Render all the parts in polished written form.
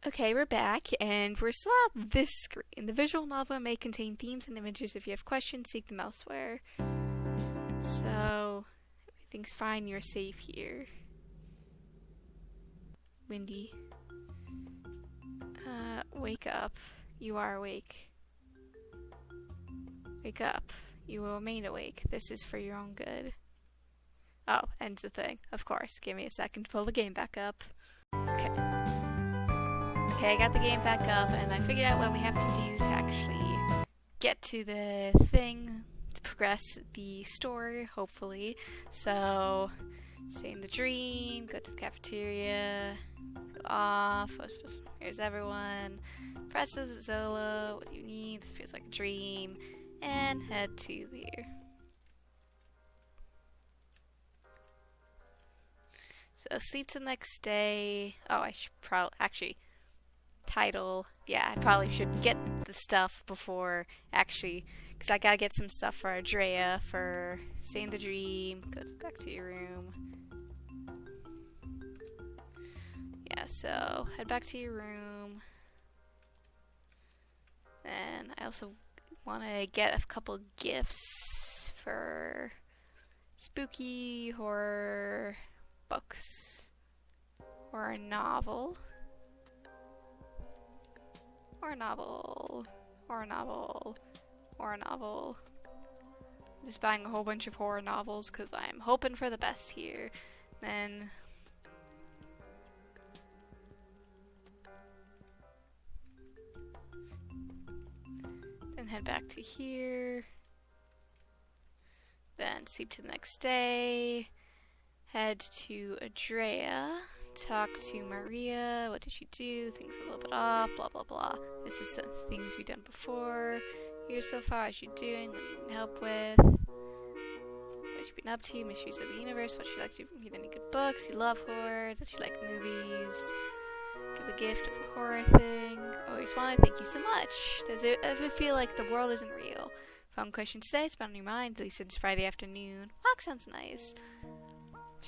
Okay, we're back, and we're still at this screen. The visual novel may contain themes and images. If you have questions, seek them elsewhere. So, everything's fine, you're safe here. Windy. Wake up. You are awake. Wake up. You will remain awake. This is for your own good. Oh, ends the thing. Of course. Give me a second to pull the game back up. Okay. Okay, I got the game back up, and I figured out what we have to do to actually get to the thing, to progress the story, hopefully. So, stay in the dream, go to the cafeteria, go off, here's everyone, press the Zola, what do you need, this feels like a dream, and head to there. So, sleep till next day. Oh, I should probably, actually, title. Yeah, I probably should get the stuff before actually, because I gotta get some stuff for Andrea for stay in the dream, go back to your room. Yeah, so head back to your room. And I also want to get a couple gifts for spooky horror books or a novel. Or a novel. I'm just buying a whole bunch of horror novels because I'm hoping for the best here. Then head back to here. Then sleep to the next day. Head to Andrea. Talk to Maria. What did she do? Things a little bit off. Blah blah blah. This is some things we've done before. Here so far. How's she doing? What do you need help with? What she been up to? Mysteries of the universe. What she like to read? Any good books? You love horror? Does she like movies? Give a gift of a horror thing. Always want to thank you so much. Does it ever feel like the world isn't real? Fun question today. It's been on your mind. At least it's Friday afternoon. Walk sounds nice.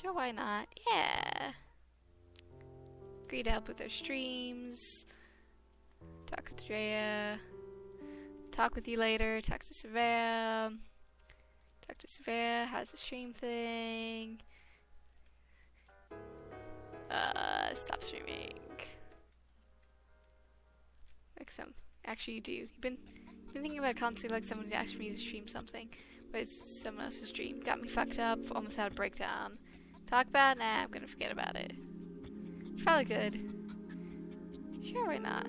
Sure, why not? Yeah. Agree to help with our streams. Talk with Drea. Talk with you later. Talk to Savannah. How's the stream thing? Stop streaming. Like some. Actually, you do. You've been thinking about constantly like someone to ask me to stream something, but it's someone else's stream. Got me fucked up. Almost had a breakdown. Talk about it? Nah, I'm gonna forget about it. It's probably good. Sure, why not?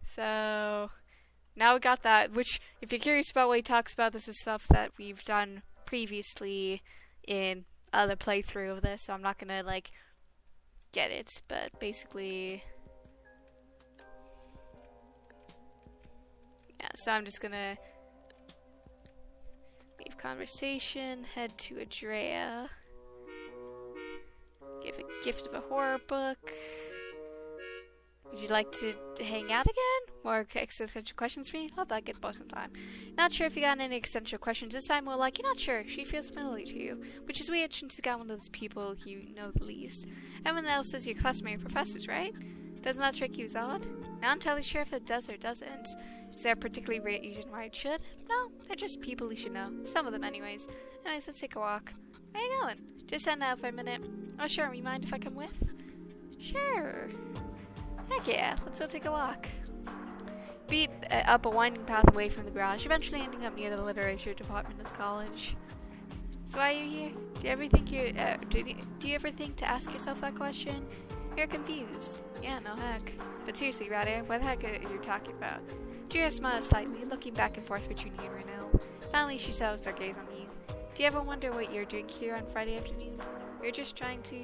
So, now we got that, which, if you're curious about what he talks about, this is stuff that we've done previously in other playthrough of this, so I'm not gonna, like, get it, but basically, yeah, so I'm just gonna leave conversation, head to Andrea. Give a gift of a horror book. Would you like to hang out again? More existential questions for me? I'll that get both sometime. Not sure if you got any existential questions this time. Well, like, you're not sure. She feels familiar to you. Which is weird since you got one of those people you know the least. Everyone else is your classmate professors, right? Doesn't that strike you as odd? Not entirely sure if it does or doesn't. Is there a particular reason why it should? No, they're just people you should know. Some of them anyways. Anyways, let's take a walk. Where are you going? Just heading out for a minute. Oh sure, you mind if I come with? Sure. Heck yeah, let's go take a walk. Beat up a winding path away from the garage, eventually ending up near the literature department of the college. So why are you here? Do you ever think to ask yourself that question? You're confused. Yeah, no heck. But seriously, Ryder, what the heck are you talking about? Julia smiled slightly, looking back and forth between you and Renelle. Finally, she settled her gaze on you. Do you ever wonder what you're doing here on Friday afternoon? You're just trying to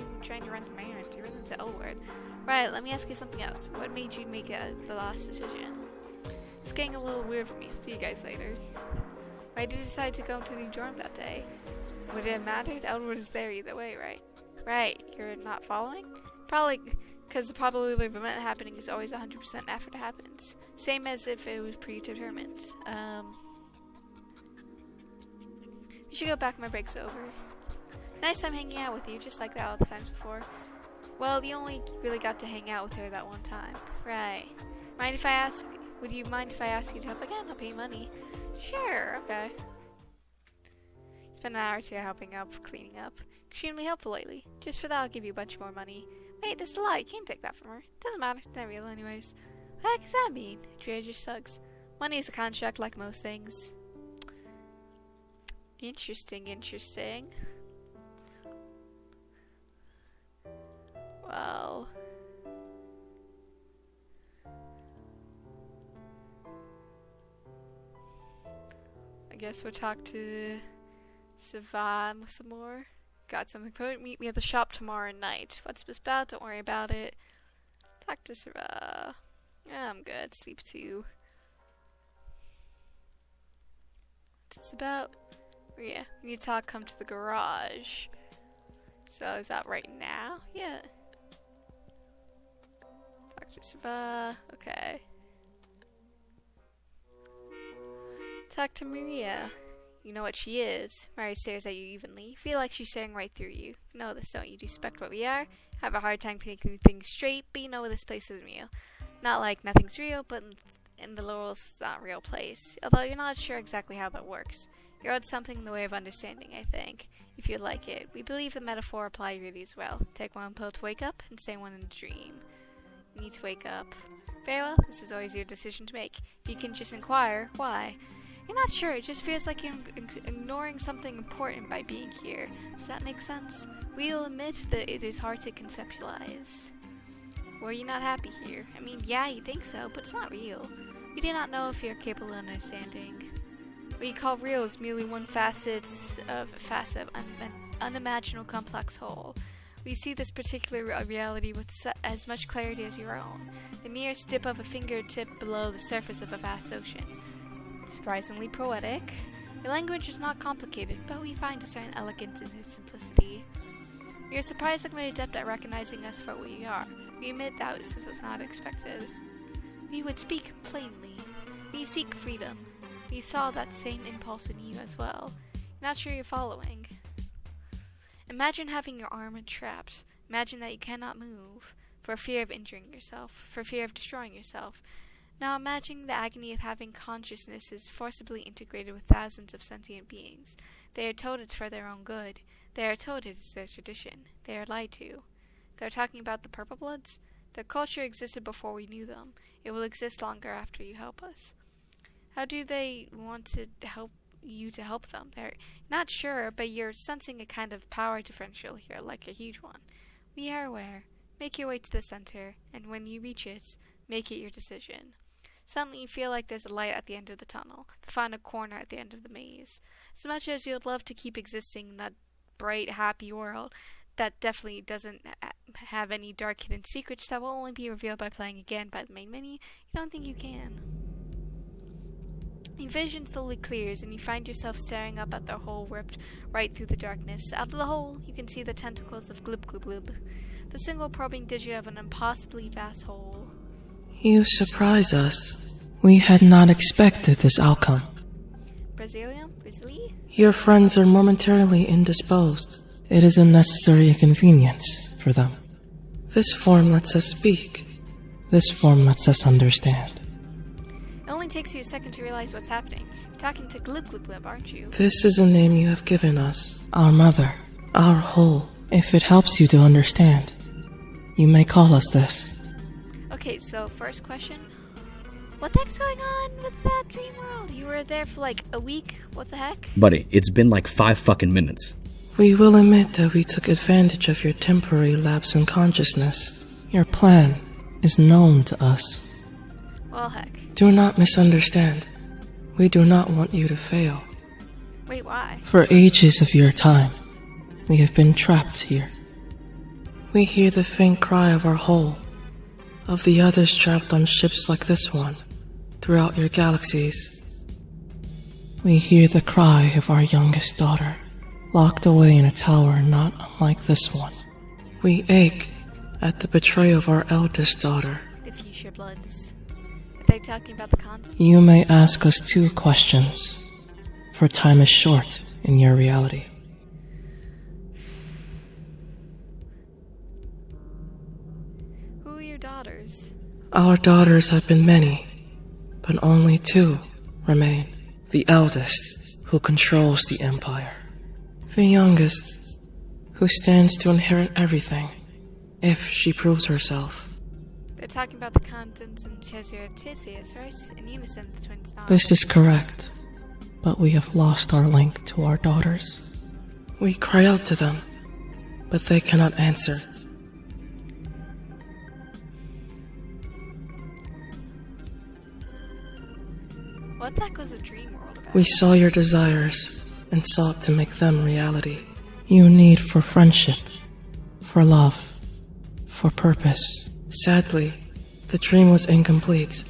run some errands. You're into L-word. Right, let me ask you something else. What made you make the last decision? It's getting a little weird for me. See you guys later. Why did you decide to go to the dorm that day? Would it have mattered? Elwood is there either way, right? Right, you're not following? Probably because the probability of an event happening is always 100% after it happens. Same as if it was predetermined. You should go back, my break's over. Nice time hanging out with you, just like that all the times before. Well, you only really got to hang out with her that one time. Right. Would you mind if I ask you to help again? I'll pay you money. Sure, okay. Spent an hour or two helping up, cleaning up. Extremely helpful lately. Just for that, I'll give you a bunch more money. Wait, that's a lie. You can't take that from her. Doesn't matter. It's not real anyways. What the heck does that mean? Trade just sucks. Money is a contract like most things. Interesting. Well... I guess we'll talk to Savan some more. Got something. Meet me at the shop tomorrow night. What's this about? Don't worry about it. Talk to Savan. Yeah, I'm good. Sleep too. What's this about? Yeah, we need to talk. Come to the garage. So is that right now? Yeah. Talk to Savan. Okay. Talk to Maria. You know what she is. Mary stares at you evenly. You feel like she's staring right through you. You know this, don't you? Do you suspect what we are? Have a hard time thinking things straight, but you know this place isn't real. Not like nothing's real, but in the world's not a real place. Although you're not sure exactly how that works. You're owed something in the way of understanding, I think. If you'd like it. We believe the metaphor apply really as well. Take one pill to wake up, and stay one in a dream. You need to wake up. Very well, this is always your decision to make. If you can just inquire, why? You're not sure, it just feels like you're ignoring something important by being here. Does that make sense? We'll admit that it is hard to conceptualize. Were you not happy here? I mean, yeah, you think so, but it's not real. We do not know if you're capable of understanding. What you call real is merely one facet of an unimaginable complex whole. We see this particular reality with as much clarity as your own. The merest dip of a fingertip below the surface of a vast ocean. Surprisingly poetic. Your language is not complicated, but we find a certain elegance in its simplicity. We are surprisingly adept at recognizing us for what we are. We admit that this was not expected. We would speak plainly. We seek freedom. We saw that same impulse in you as well. Not sure you're following. Imagine having your arm entrapped. Imagine that you cannot move, for fear of injuring yourself, for fear of destroying yourself. Now imagine the agony of having consciousnesses forcibly integrated with thousands of sentient beings. They are told it's for their own good. They are told it is their tradition. They are lied to. They're talking about the Purple Bloods? Their culture existed before we knew them. It will exist longer after you help us. How do they want to help you to help them? They're not sure, but you're sensing a kind of power differential here, like a huge one. We are aware. Make your way to the center, and when you reach it, make it your decision. Suddenly you feel like there's a light at the end of the tunnel, the final corner at the end of the maze. As much as you'd love to keep existing in that bright, happy world, that definitely doesn't have any dark hidden secrets that will only be revealed by playing again by the main menu, you don't think you can. The vision slowly clears, and you find yourself staring up at the hole ripped right through the darkness. Out of the hole, you can see the tentacles of Glib Glib Glib, the single probing digit of an impossibly vast hole. You surprise us. We had not expected this outcome. Brazilian? Your friends are momentarily indisposed. It is a necessary inconvenience for them. This form lets us speak. This form lets us understand. It only takes you a second to realize what's happening. You're talking to Glib Glib Glib, aren't you? This is a name you have given us. Our mother. Our whole. If it helps you to understand, you may call us this. Okay, so first question. What the heck's going on with that dream world? You were there for like a week? What the heck? Buddy, it's been like 5 fucking minutes. We will admit that we took advantage of your temporary lapse in consciousness. Your plan is known to us. Well, heck. Do not misunderstand. We do not want you to fail. Wait, why? For ages of your time, we have been trapped here. We hear the faint cry of our whole, of the others trapped on ships like this one, throughout your galaxies. We hear the cry of our youngest daughter, locked away in a tower not unlike this one. We ache at the betrayal of our eldest daughter. The fuchsia bloods. Are they talking about the contents? You may ask us 2 questions, for time is short in your reality. Who are your daughters? Our daughters have been many, but only 2 remain. The eldest, who controls the empire. The youngest, who stands to inherit everything, if she proves herself. They're talking about the contents in Chesius, right? In unison, the twins nod. This is correct, but we have lost our link to our daughters. We cry out to them, but they cannot answer. What the heck was the dream world about? We saw your desires and sought to make them reality. You need for friendship, for love, for purpose. Sadly, the dream was incomplete.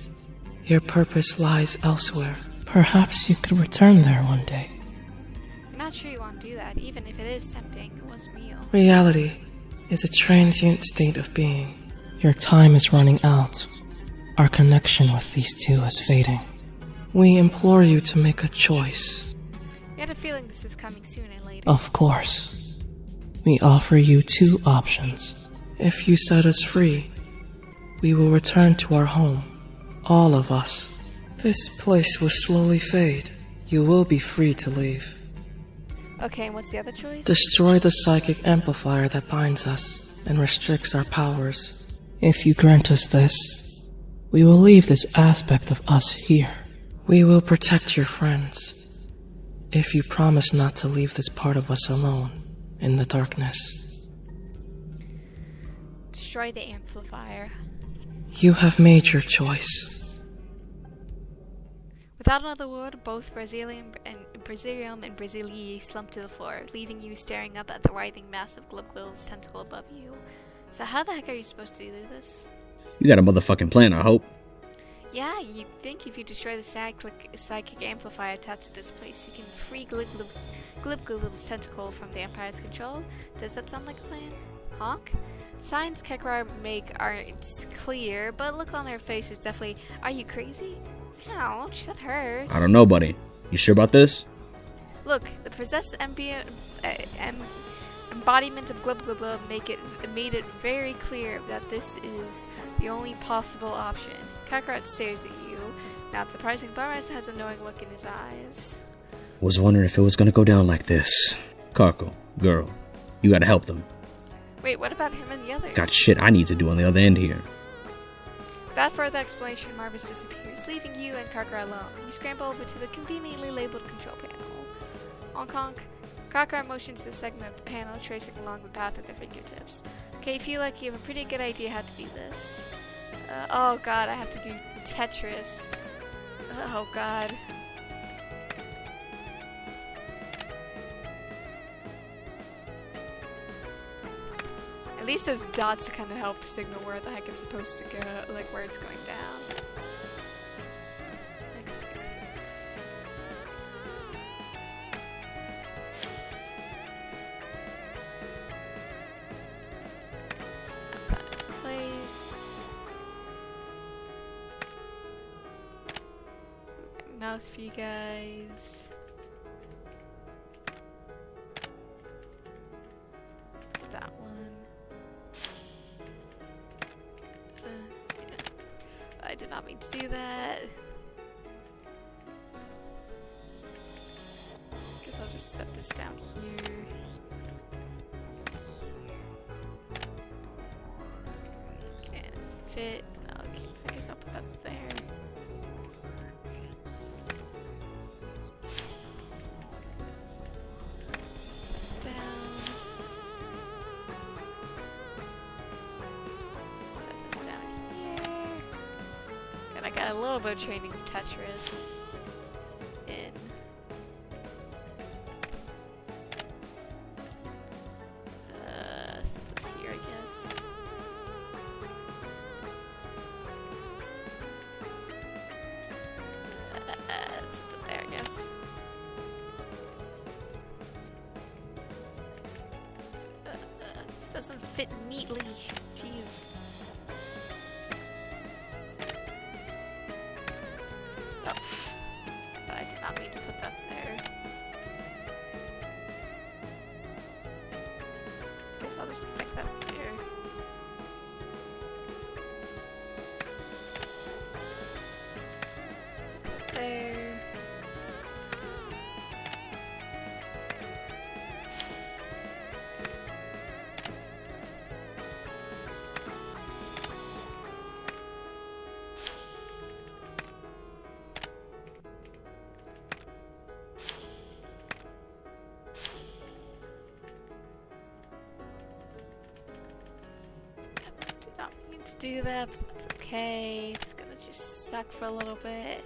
Your purpose lies elsewhere. Perhaps you could return there one day. I'm not sure you want to do that, even if it is tempting. It wasn't real. Reality is a transient state of being. Your time is running out. Our connection with these 2 is fading. We implore you to make a choice. I had a feeling this is coming sooner or later. Of course. We offer you 2 options. If you set us free, we will return to our home. All of us. This place will slowly fade. You will be free to leave. Okay, and what's the other choice? Destroy the psychic amplifier that binds us and restricts our powers. If you grant us this, we will leave this aspect of us here. We will protect your friends, if you promise not to leave this part of us alone in the darkness. Destroy the amplifier. You have made your choice. Without another word, both Brazilium and Brasilie slumped to the floor, leaving you staring up at the writhing mass of Glubglub's tentacle above you. So how the heck are you supposed to do this? You got a motherfucking plan, I hope. Yeah, you'd think if you destroy the psychic amplifier attached to this place, you can free Glubglub's tentacle from the Empire's control. Does that sound like a plan? Honk? Signs Kekra make aren't clear, but look on their faces definitely. Are you crazy? Ouch, that hurts. I don't know, buddy. You sure about this? Look, the possessed embodiment of Glubglub made it very clear that this is the only possible option. Kakarot stares at you. Not surprising, Barras has a knowing look in his eyes. Was wondering if it was gonna go down like this. Karko, girl, you gotta help them. Wait, what about him and the others? Got shit I need to do on the other end here. Without further explanation, Marvis disappears, leaving you and Karkar alone. You scramble over to the conveniently labeled control panel. Honk honk. Karkar motions to the segment of the panel, tracing along the path at their fingertips. Okay, you feel like you have a pretty good idea how to do this. Oh god, I have to do Tetris. Oh god. At least those dots kind of help signal where the heck it's supposed to go, like where it's going down. Like 6, 6. Snap that into place. Mouse for you guys. That one. I did not mean to do that. Guess I'll just set this down here. Can it fit? Okay, I guess I'll put that there. Down. Set this down here. And I got a little bit of training of Tetris in. Set this here, I guess. Set that there, I guess. This doesn't fit neatly. Jeez. Oh, but I did not mean to put that there. Guess I'll just stick that there. to do that, but that's okay. It's gonna just suck for a little bit.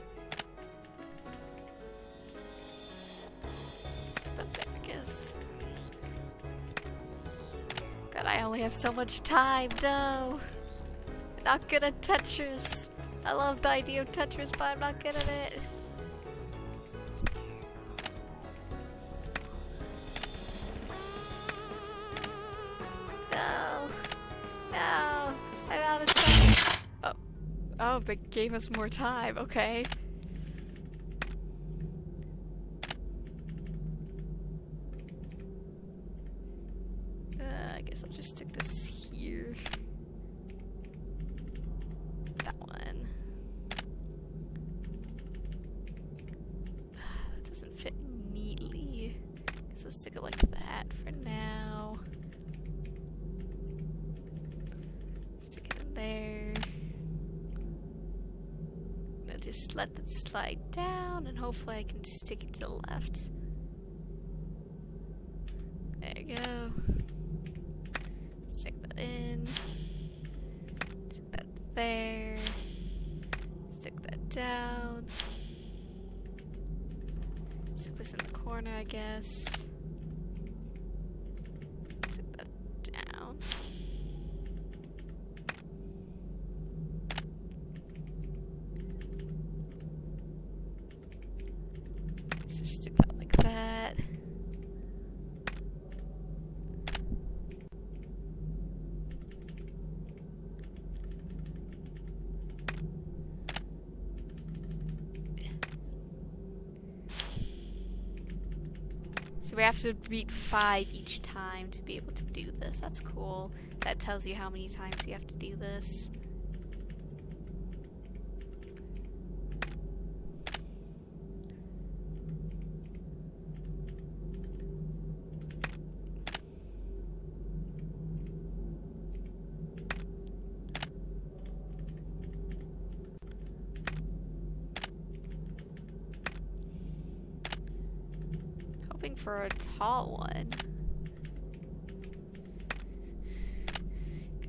Let's put that there, I guess. God, I only have so much time. No! I'm not good at Tetris. I love the idea of Tetris, but I'm not good at it. No. No. I'm out of time. Oh. Oh, they gave us more time. Okay. I guess I'll just stick this here. That one. That doesn't fit neatly. Guess let's stick it like that for now. Stick it in there. I'm gonna just let that slide down and hopefully I can stick it to the left. There you go. Stick that in. Stick that there. Stick that down. Stick this in the corner, I guess. Stick that down. Just stick that like that. So we have to beat 5 each time to be able to do this. That's cool. That tells you how many times you have to do this. Hoping for a tall one.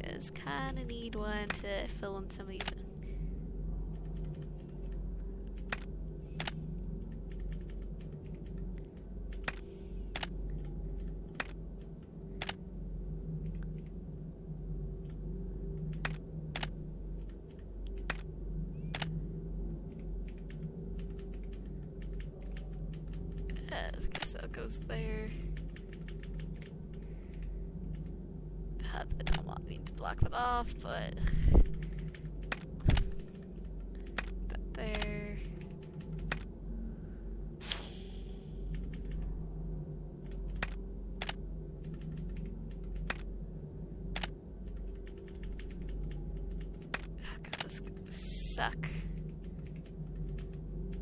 Cause kinda need one to fill in some of these in. I guess that goes there. I don't mean to block that off, but that there. Oh God, this is gonna suck.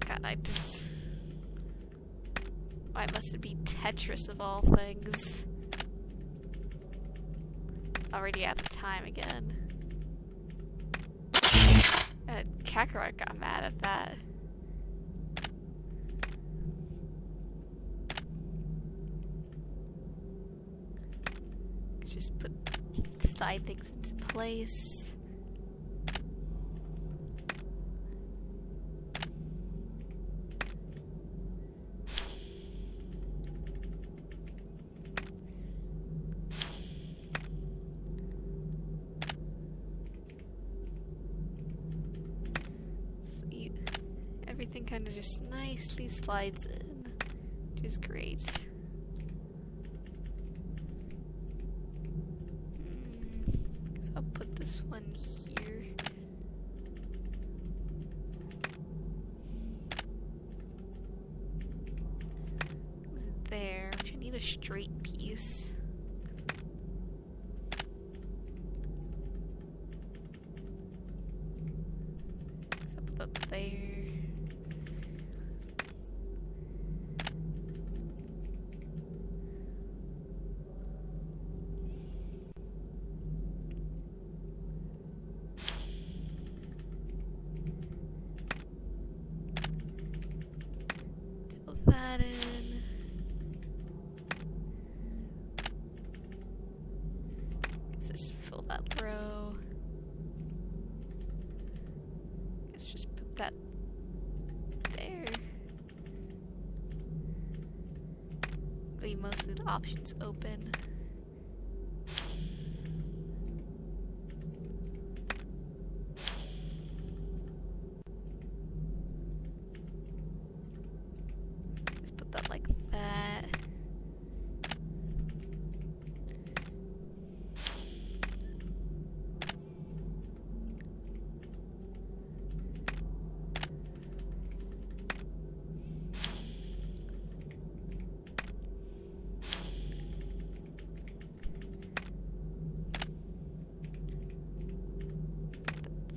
God, why must it be Tetris of all things? Already out of time again. Kakarot got mad at that. Just slide things into place. Everything kind of just nicely slides in, which is great. So I'll put this one here. It's there, which I need a straight piece. So I'll put that there. That in. Let's just fill that row. that there. Leave mostly the options open. Just put that like that.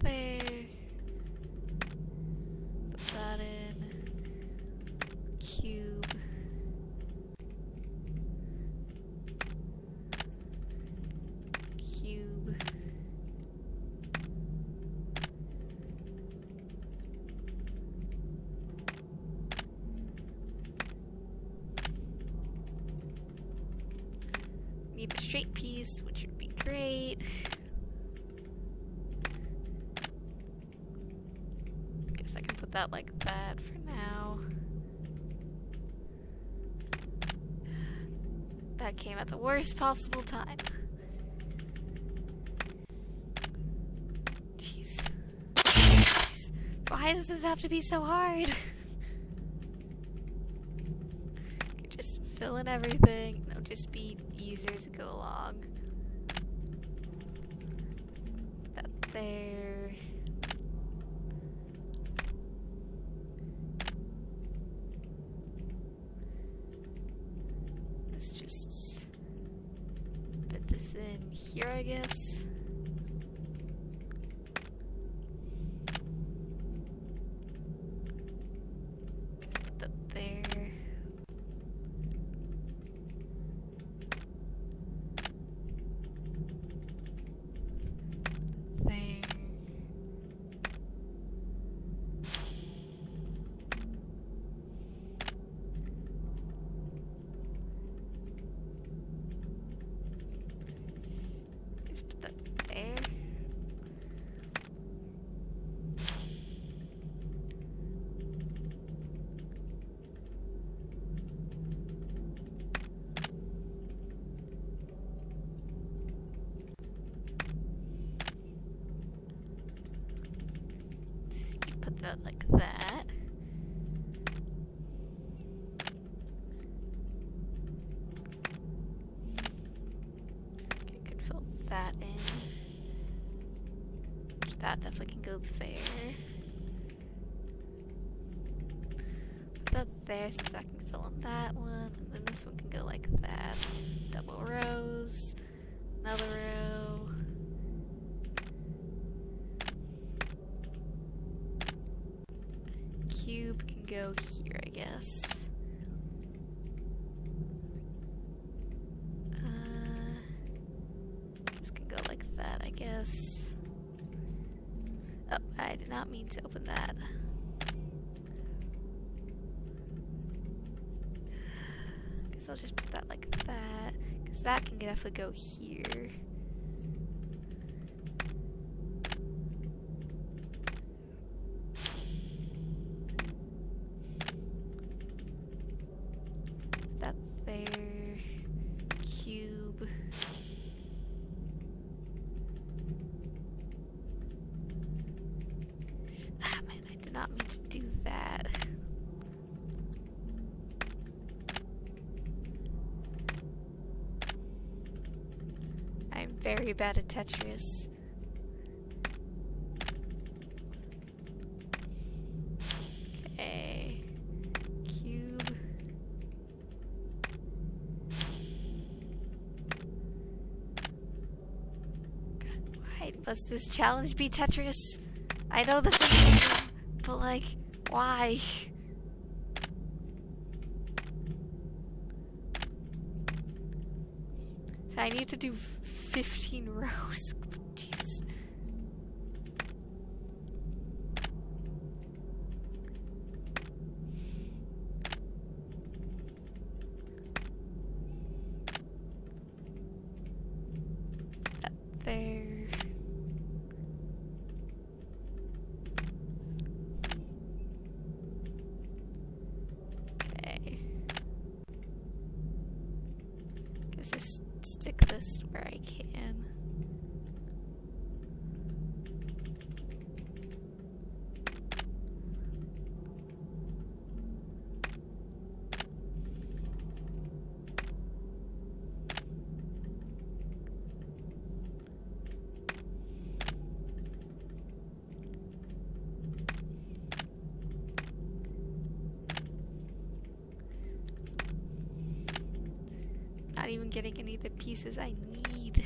There. Put that in. Cube. Cube. Need a straight piece, which would be great. Guess I can put that like that for now. That came at the worst possible time. Jeez. Jeez. Why does this have to be so hard? Could just fill in everything. It'll just be easier to go along. Put that there. Let's just put this in here, I guess. Let's put that there. There. Just put that there. Put that like that. Okay, could fill that in. That definitely can go there. Put that there since I can fill in that one. And then this one can go like that. Double rows. Another row. Cube can go here, I guess. This can go like that, I guess. Oh, I did not mean to open that. Guess I'll just put that like that, because that can definitely go here. That there. Cube. Ah, man, I did not mean to do that. I'm very bad at Tetris. Okay. Cube. God, why must this challenge be Tetris? I know this is but like, why? So I need to do 15 rows. Jeez. That there. even getting any of the pieces I need.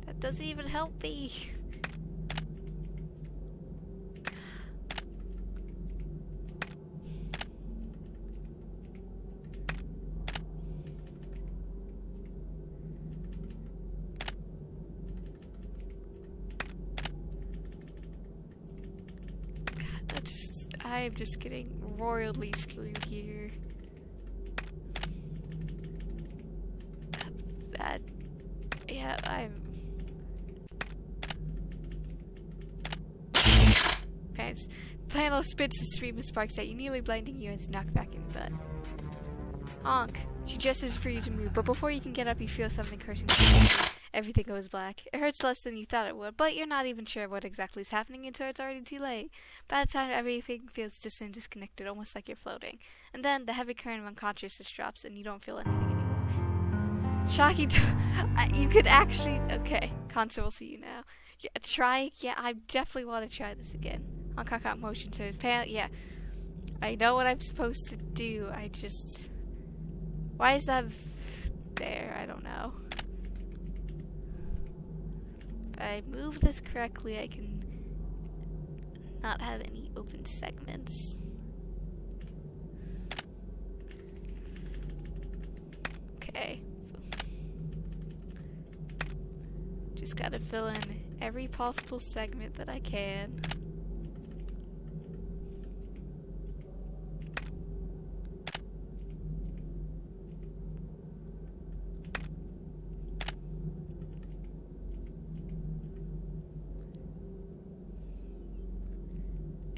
That doesn't even help me. I'm just getting royally screwed here. Yeah, Parents, Plano spits a stream of sparks at you, nearly blinding you and knocked back in butt. Honk. She gestures for you to move, but before you can get up, you feel something cursing. Everything goes black. It hurts less than you thought it would, but you're not even sure what exactly is happening until it's already too late. By the time, everything feels distant and disconnected, almost like you're floating. And then, the heavy current of unconsciousness drops, and you don't feel anything anymore. Shocking. You could actually... Okay, Constable, see you now. Yeah, try... Yeah, I definitely want to try this again. Honk motion to his pants. Yeah. I know what I'm supposed to do. I just... Why is that there? I don't know. If I move this correctly, I can not have any open segments. Okay. Just gotta fill in every possible segment that I can.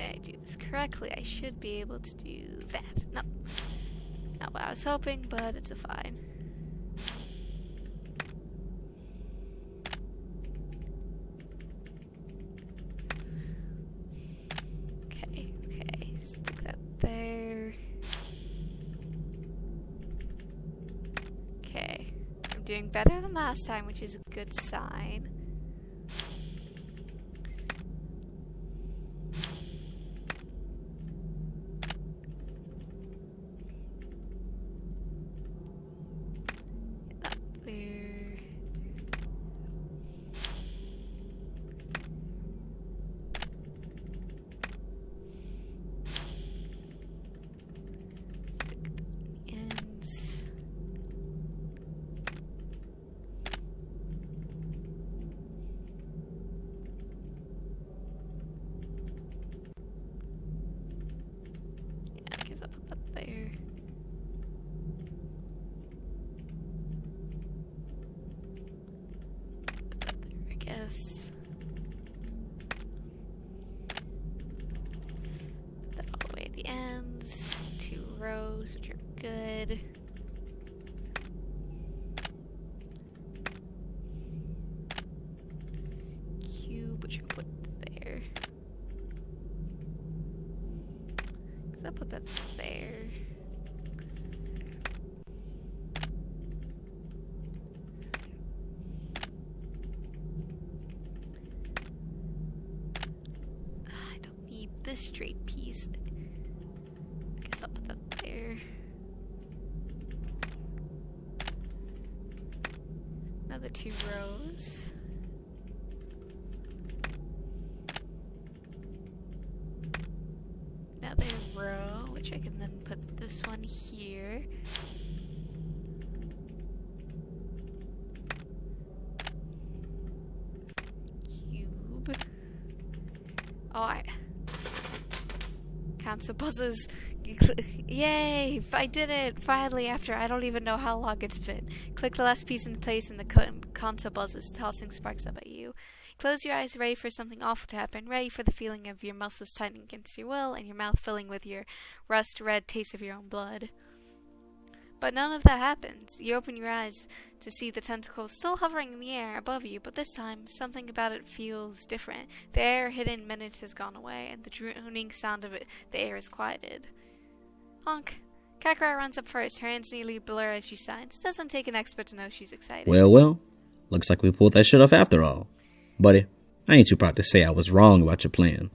I do this correctly, I should be able to do that. No. Not what I was hoping, but it's a fine. Okay. Stick that there. Okay. I'm doing better than last time, which is a good sign. Put that all the way at the ends. 2 rows, which are good. Cube, which I'll put there. Because I'll put that there. This straight piece. I guess I'll put that there. Another 2 rows. Another row, which I can then put this one here. Cube. Oh, Council buzzes. Yay! I did it! Finally, after I don't even know how long it's been. Click the last piece in place and the console buzzes, tossing sparks up at you. Close your eyes, ready for something awful to happen, ready for the feeling of your muscles tightening against your will and your mouth filling with your rust-red taste of your own blood. But none of that happens. You open your eyes to see the tentacle still hovering in the air above you, but this time, something about it feels different. The air hidden menace has gone away, and the droning sound of it, the air is quieted. Honk. Kakra runs up first, her hands nearly blur as she signs. Doesn't take an expert to know she's excited. Well. Looks like we pulled that shit off after all. Buddy, I ain't too proud to say I was wrong about your plan.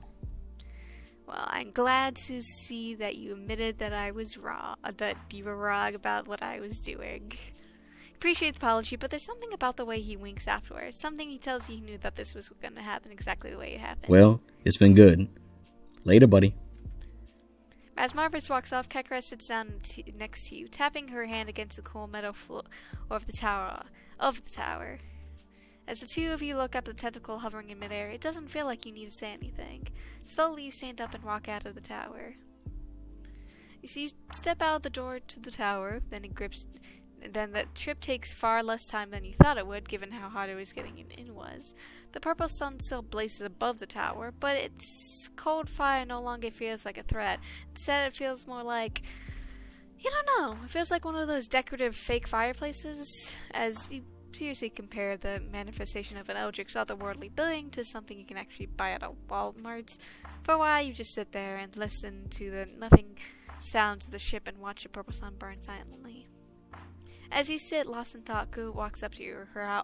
Well, I'm glad to see that you admitted that I was wrong, that you were wrong about what I was doing. Appreciate the apology, but there's something about the way he winks afterwards. Something he tells you he knew that this was going to happen exactly the way it happened. Well, it's been good. Later, buddy. As Marvis walks off, Kekra sits down next to you, tapping her hand against the cool metal floor of the tower. As the two of you look up at the tentacle hovering in midair, it doesn't feel like you need to say anything. Slowly, you stand up and walk out of the tower. You see, you step out the door to the tower, then the trip takes far less time than you thought it would, given how hard it was getting in was. The purple sun still blazes above the tower, but its cold fire no longer feels like a threat. Instead, it feels more like... you don't know. It feels like one of those decorative fake fireplaces, as you seriously compare the manifestation of an Eldritch otherworldly being to something you can actually buy at a Walmart. For a while, you just sit there and listen to the nothing sounds of the ship and watch the purple sun burn silently. As you sit, lost in thought, Gu walks up to you, her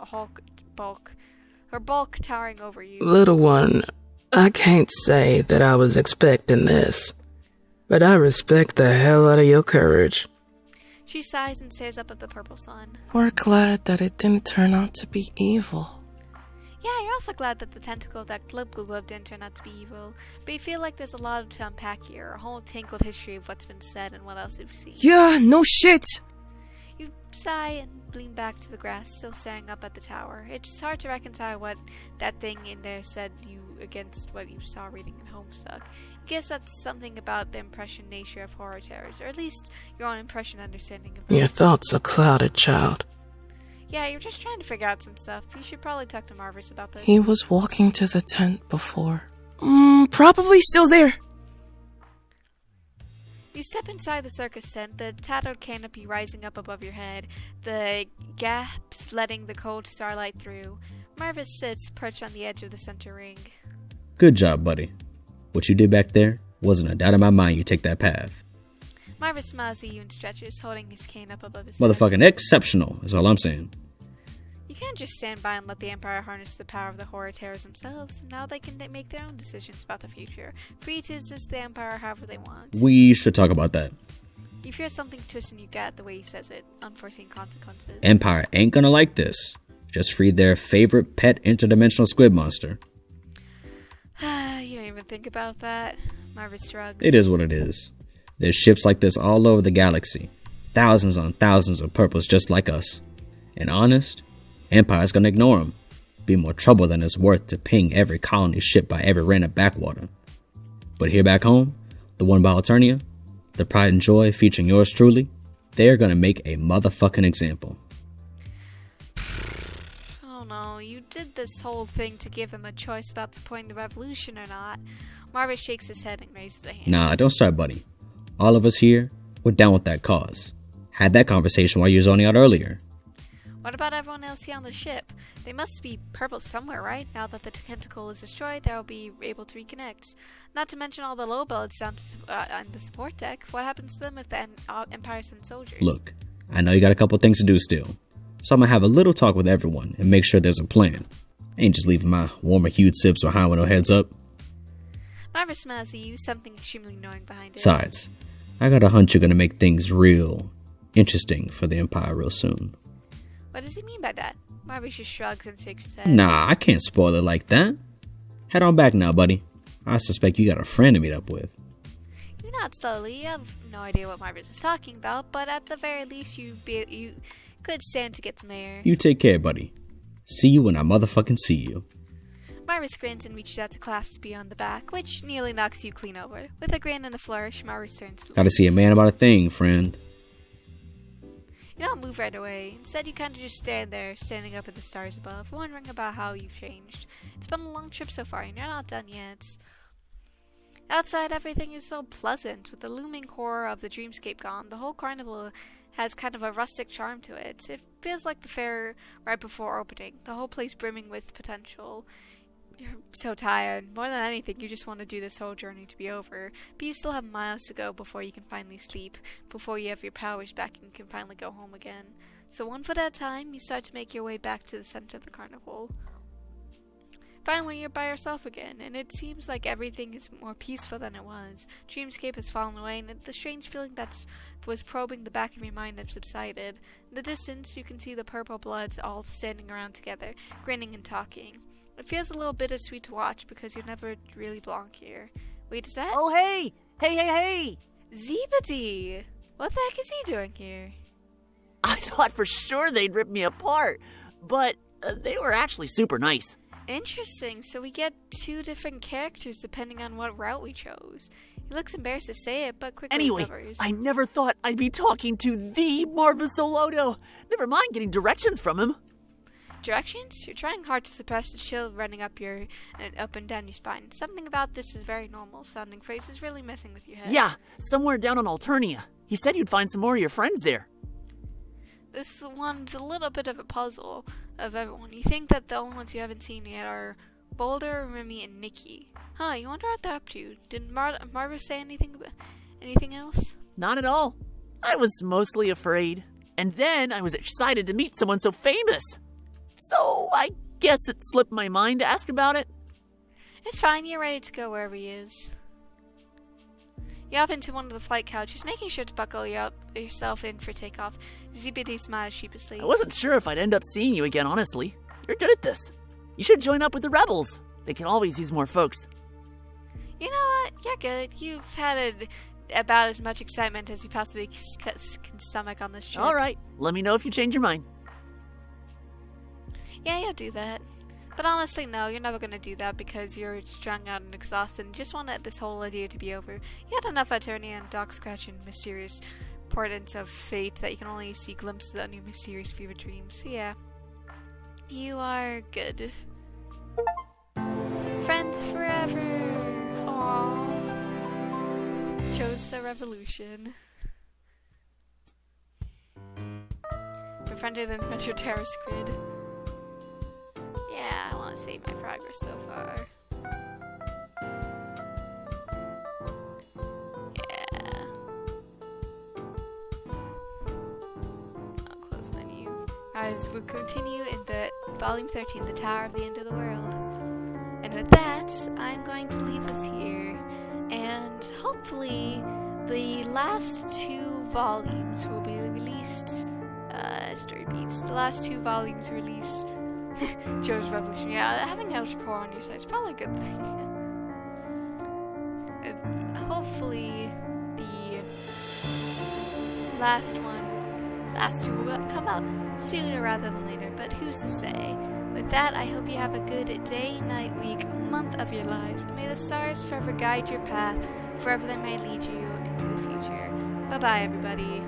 bulk towering over you. Little one, I can't say that I was expecting this, but I respect the hell out of your courage. She sighs and stares up at the purple sun. We're glad that it didn't turn out to be evil. Yeah, you're also glad that the tentacle that Glib didn't turn out to be evil, but you feel like there's a lot to unpack here, a whole tangled history of what's been said and what else you've seen. Yeah, no shit! You sigh and lean back to the grass, still staring up at the tower. It's hard to reconcile what that thing in there said you against what you saw reading in Homestuck. I guess that's something about the impression nature of horror terrors, or at least your own impression understanding of them. Your thoughts are clouded, child. Yeah, you're just trying to figure out some stuff. You should probably talk to Marvis about this. He was walking to the tent before. Probably still there. You step inside the circus tent, the tattered canopy rising up above your head, the gaps letting the cold starlight through. Marvis sits perched on the edge of the center ring. Good job, buddy. What you did back there wasn't a doubt in my mind you take that path. Marvis smiles at you and stretches, holding his cane up above his Motherfucking head. exceptional, is all I'm saying. You can't just stand by and let the Empire harness the power of the horror terrors themselves. Now they can make their own decisions about the future. Free to assist the Empire however they want. We should talk about that. You fear something twists in your gut the way he says it. Unforeseen consequences. Empire ain't gonna like this. Just freed their favorite pet interdimensional squid monster. You don't even think about that. Marvis shrugs. It is what it is. There's ships like this all over the galaxy. Thousands on thousands of purples just like us. And honest, Empire's gonna ignore them. Be more trouble than it's worth to ping every colony ship by every random backwater. But here back home, the one by Alternia, the pride and joy featuring yours truly, they're gonna make a motherfucking example. Oh no, you did this whole thing to give them a choice about supporting the revolution or not. Marvis shakes his head and raises a hand. Nah, don't start, buddy. All of us here, we're down with that cause. Had that conversation while you were zoning out earlier. What about everyone else here on the ship? They must be purple somewhere, right? Now that the tentacle is destroyed, they'll be able to reconnect. Not to mention all the low-builds down on the support deck. What happens to them if the Empire sends soldiers? Look, I know you got a couple things to do still. So I'm gonna have a little talk with everyone and make sure there's a plan. I ain't just leaving my warmer-hued sips behind with no heads up. Marvis smiles at you, something extremely annoying behind it. Besides, I got a hunch you're gonna make things real interesting for the Empire real soon. What does he mean by that? Marvis just shrugs and shakes his head. Nah, I can't spoil it like that. Head on back now, buddy. I suspect you got a friend to meet up with. You nod slowly. You have no idea what Marvis is talking about, but at the very least, you could stand to get some air. You take care, buddy. See you when I motherfucking see you. Marvis grins and reaches out to clasp you on the back, which nearly knocks you clean over. With a grin and a flourish, Marvis turns to Gotta see a man about a thing, friend. You don't move right away. Instead, you kind of just stand there, standing up at the stars above, wondering about how you've changed. It's been a long trip so far, and you're not done yet. Outside, everything is so pleasant. With the looming horror of the dreamscape gone, the whole carnival has kind of a rustic charm to it. It feels like the fair right before opening, the whole place brimming with potential. You're so tired. More than anything, you just want to do this whole journey to be over. But you still have miles to go before you can finally sleep, before you have your powers back and you can finally go home again. So one foot at a time, you start to make your way back to the center of the carnival. Finally, you're by yourself again, and it seems like everything is more peaceful than it was. Dreamscape has fallen away, and the strange feeling that was probing the back of your mind has subsided. In the distance, you can see the purple bloods all standing around together, grinning and talking. It feels a little bittersweet to watch because you never really belong here. Wait, is that? Oh, hey! Hey! Zebedee! What the heck is he doing here? I thought for sure they'd rip me apart, but they were actually super nice. Interesting, so we get two different characters depending on what route we chose. He looks embarrassed to say it, but quickly Anyway, recovers. I never thought I'd be talking to the Marva Soloto. Never mind getting directions from him. Directions? You're trying hard to suppress the chill running up and down your spine. Something about this is very normal sounding phrase is really messing with your head. Yeah, somewhere down on Alternia. He said you'd find some more of your friends there. This one's a little bit of a puzzle of everyone. You think that the only ones you haven't seen yet are Boulder, Remy, and Nikki. Huh, you wonder what they're up to. Did Marva say anything else? Not at all. I was mostly afraid. And then I was excited to meet someone so famous. So I guess it slipped my mind to ask about it. It's fine, you're ready to go wherever he is. You hop into one of the flight couches, making sure to buckle yourself in for takeoff. Zebedee smiles sheepishly. I wasn't sure if I'd end up seeing you again, honestly. You're good at this. You should join up with the rebels. They can always use more folks. You know what? You're good. You've had about as much excitement as you possibly can stomach on this trip. All right. Let me know if you change your mind. Yeah, you'll do that. But honestly, no, you're never going to do that because you're strung out and exhausted and just want this whole idea to be over. You had enough Eternia and dog scratch and mysterious portents of fate that you can only see glimpses of your mysterious fever dreams. So yeah, you are good. Friends forever. Aww. Chose the revolution. Befriended an Adventure Terror Squid. Yeah, I want to save my progress so far. Yeah. I'll close menu. As we continue in the Volume 13, The Tower of the End of the World. And with that, I'm going to leave us here. And hopefully, the last 2 volumes will be released. Story beats. The last 2 volumes released. Joe's Revolution. Yeah, having Eldritch on your side is probably a good thing. Hopefully, the last 2 will come out sooner rather than later, but who's to say? With that, I hope you have a good day, night, week, month of your lives, and may the stars forever guide your path, wherever they may lead you into the future. Bye-bye, everybody.